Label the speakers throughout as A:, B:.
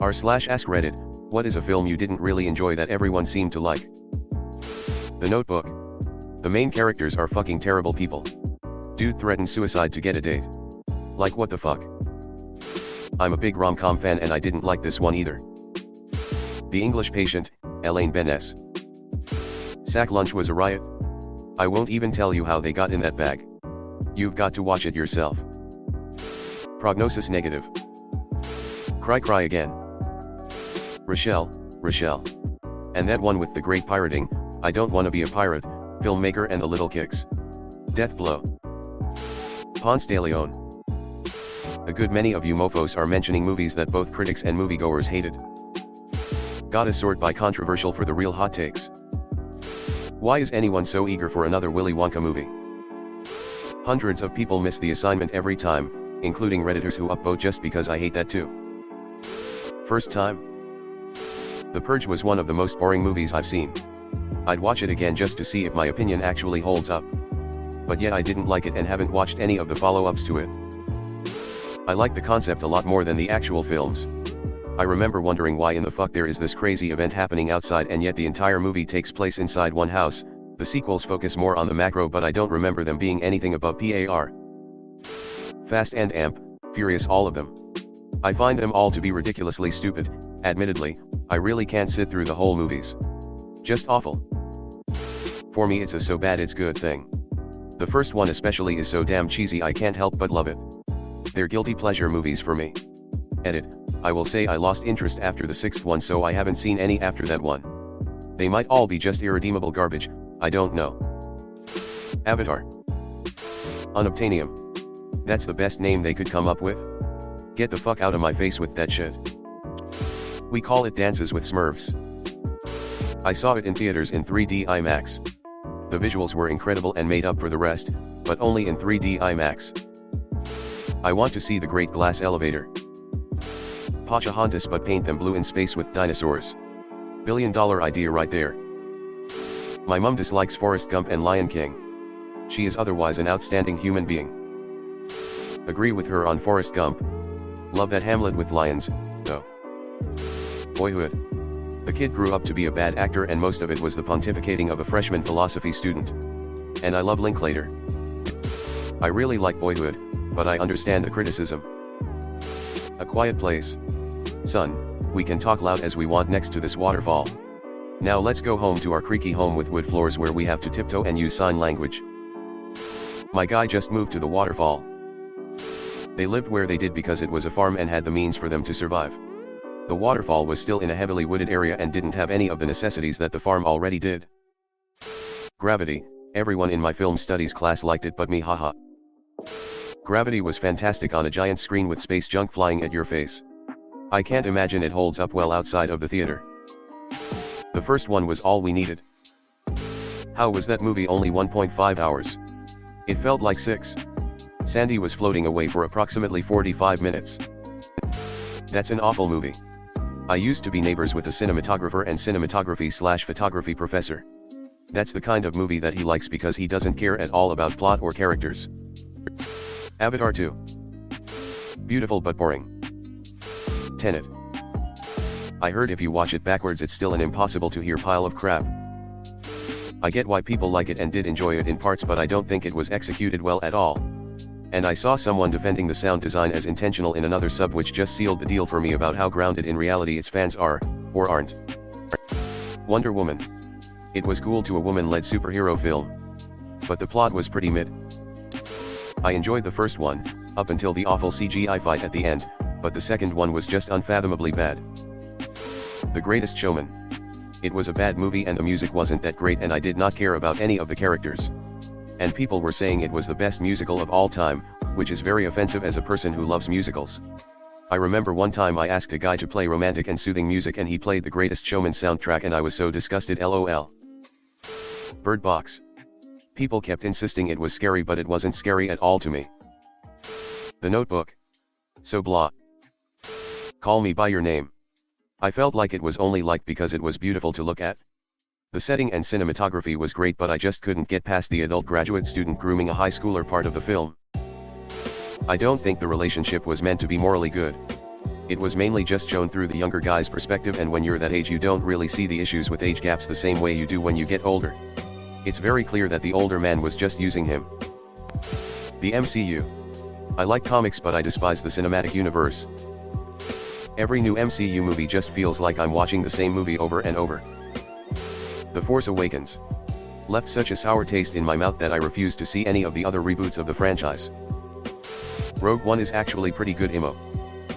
A: r/AskReddit, what is a film you didn't really enjoy that everyone seemed to like? The Notebook. The main characters are fucking terrible people. Dude threatens suicide to get a date. Like what the fuck? I'm a big rom-com fan and I didn't like this one either. The English Patient, Elaine Benes. Sack Lunch was a riot. I won't even tell you how they got in that bag. You've got to watch it yourself. Prognosis Negative. Cry Again. Rochelle. And that one with the great pirating, I Don't Wanna Be a Pirate, Filmmaker and the Little Kicks. Death Blow. Ponce de Leon. A good many of you mofos are mentioning movies that both critics and moviegoers hated. Gotta sort by controversial for the real hot takes. Why is anyone so eager for another Willy Wonka movie? Hundreds of people miss the assignment every time, including Redditors who upvote just because I hate that too. First time? The Purge was one of the most boring movies I've seen. I'd watch it again just to see if my opinion actually holds up. But yet I didn't like it and haven't watched any of the follow-ups to it. I like the concept a lot more than the actual films. I remember wondering why in the fuck there is this crazy event happening outside and yet the entire movie takes place inside one house. The sequels focus more on the macro but I don't remember them being anything above par. Fast and Amp, Furious, all of them. I find them all to be ridiculously stupid. Admittedly, I really can't sit through the whole movies. Just awful. For me it's a so bad it's good thing. The first one especially is so damn cheesy I can't help but love it. They're guilty pleasure movies for me. Edit, I will say I lost interest after the sixth one so I haven't seen any after that one. They might all be just irredeemable garbage, I don't know. Avatar. Unobtainium. That's the best name they could come up with. Get the fuck out of my face with that shit. We call it Dances with Smurfs. I saw it in theaters in 3D IMAX. The visuals were incredible and made up for the rest, but only in 3D IMAX. I want to see the Great Glass Elevator. Pocahontas but paint them blue in space with dinosaurs. $1 billion idea right there. My mum dislikes Forrest Gump and Lion King. She is otherwise an outstanding human being. Agree with her on Forrest Gump. Love that Hamlet with lions, though. Boyhood. The kid grew up to be a bad actor and most of it was the pontificating of a freshman philosophy student. And I love Linklater. I really like Boyhood, but I understand the criticism. A Quiet Place. Son, we can talk loud as we want next to this waterfall. Now let's go home to our creaky home with wood floors where we have to tiptoe and use sign language. My guy just moved to the waterfall. They lived where they did because it was a farm and had the means for them to survive. The waterfall was still in a heavily wooded area and didn't have any of the necessities that the farm already did. Gravity, everyone in my film studies class liked it but me, haha. Gravity was fantastic on a giant screen with space junk flying at your face. I can't imagine it holds up well outside of the theater. The first one was all we needed. How was that movie only 1.5 hours? It felt like 6. Sandy was floating away for approximately 45 minutes. That's an awful movie. I used to be neighbors with a cinematographer and cinematography/photography professor. That's the kind of movie that he likes because he doesn't care at all about plot or characters. Avatar 2. Beautiful but boring. Tenet. I heard if you watch it backwards it's still an impossible to hear pile of crap. I get why people like it and did enjoy it in parts but I don't think it was executed well at all. And I saw someone defending the sound design as intentional in another sub which just sealed the deal for me about how grounded in reality its fans are, or aren't. Wonder Woman. It was cool to a woman-led superhero film. But the plot was pretty mid. I enjoyed the first one, up until the awful CGI fight at the end, but the second one was just unfathomably bad. The Greatest Showman. It was a bad movie and the music wasn't that great and I did not care about any of the characters. And people were saying it was the best musical of all time, which is very offensive as a person who loves musicals. I remember one time I asked a guy to play romantic and soothing music and he played the Greatest Showman soundtrack and I was so disgusted, lol. Bird Box. People kept insisting it was scary but it wasn't scary at all to me. The Notebook. So blah. Call Me by Your Name. I felt like it was only liked because it was beautiful to look at. The setting and cinematography was great but I just couldn't get past the adult graduate student grooming a high schooler part of the film. I don't think the relationship was meant to be morally good. It was mainly just shown through the younger guy's perspective, and when you're that age you don't really see the issues with age gaps the same way you do when you get older. It's very clear that the older man was just using him. The MCU. I like comics but I despise the cinematic universe. Every new MCU movie just feels like I'm watching the same movie over and over. The Force Awakens left such a sour taste in my mouth that I refuse to see any of the other reboots of the franchise. Rogue One is actually pretty good emo.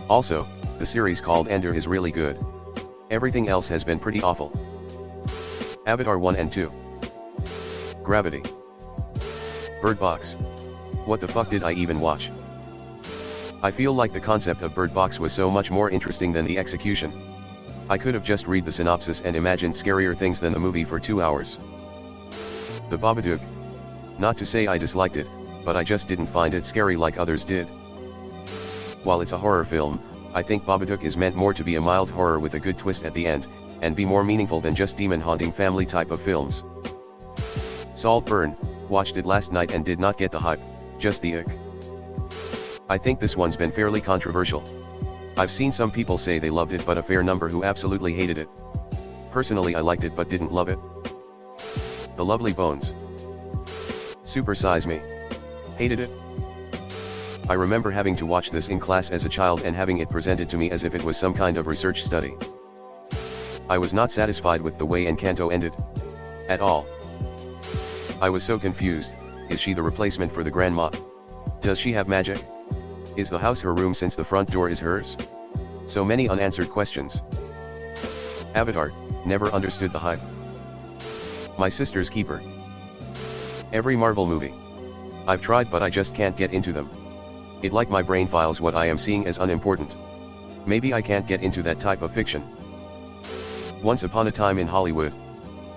A: Also, the series called Ender is really good. Everything else has been pretty awful. Avatar 1 and 2. Gravity. Bird Box. What the fuck did I even watch? I feel like the concept of Bird Box was so much more interesting than the execution. I could have just read the synopsis and imagined scarier things than the movie for 2 hours. The Babadook. Not to say I disliked it, but I just didn't find it scary like others did. While it's a horror film, I think Babadook is meant more to be a mild horror with a good twist at the end, and be more meaningful than just demon-haunting family type of films. Saltburn, watched it last night and did not get the hype, just the ick. I think this one's been fairly controversial. I've seen some people say they loved it but a fair number who absolutely hated it. Personally I liked it but didn't love it. The Lovely Bones. Super Size Me. Hated it. I remember having to watch this in class as a child and having it presented to me as if it was some kind of research study. I was not satisfied with the way Encanto ended. At all. I was so confused. Is she the replacement for the grandma? Does she have magic? Is the house her room since the front door is hers? So many unanswered questions. Avatar, never understood the hype. My Sister's Keeper. Every Marvel movie. I've tried but I just can't get into them. It like my brain files what I am seeing as unimportant. Maybe I can't get into that type of fiction. Once Upon a Time in Hollywood.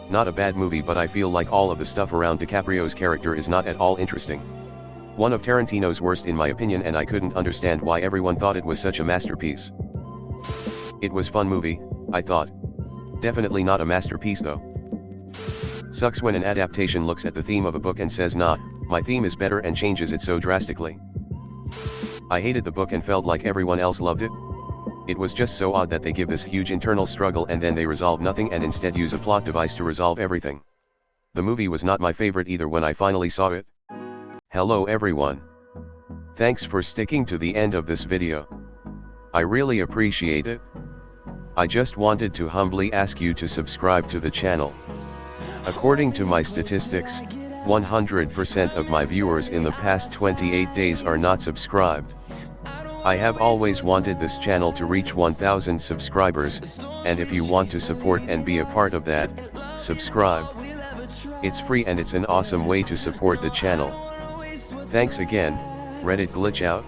A: Not a bad movie but I feel like all of the stuff around DiCaprio's character is not at all interesting. One of Tarantino's worst in my opinion and I couldn't understand why everyone thought it was such a masterpiece. It was fun movie, I thought. Definitely not a masterpiece though. Sucks when an adaptation looks at the theme of a book and says nah, my theme is better and changes it so drastically. I hated the book and felt like everyone else loved it. It was just so odd that they give this huge internal struggle and then they resolve nothing and instead use a plot device to resolve everything. The movie was not my favorite either when I finally saw it. Hello everyone. Thanks for sticking to the end of this video. I really appreciate it. I just wanted to humbly ask you to subscribe to the channel. According to my statistics, 100% of my viewers in the past 28 days are not subscribed. I have always wanted this channel to reach 1000 subscribers, and if you want to support and be a part of that, subscribe. It's free and it's an awesome way to support the channel. Thanks again, Reddit glitch out.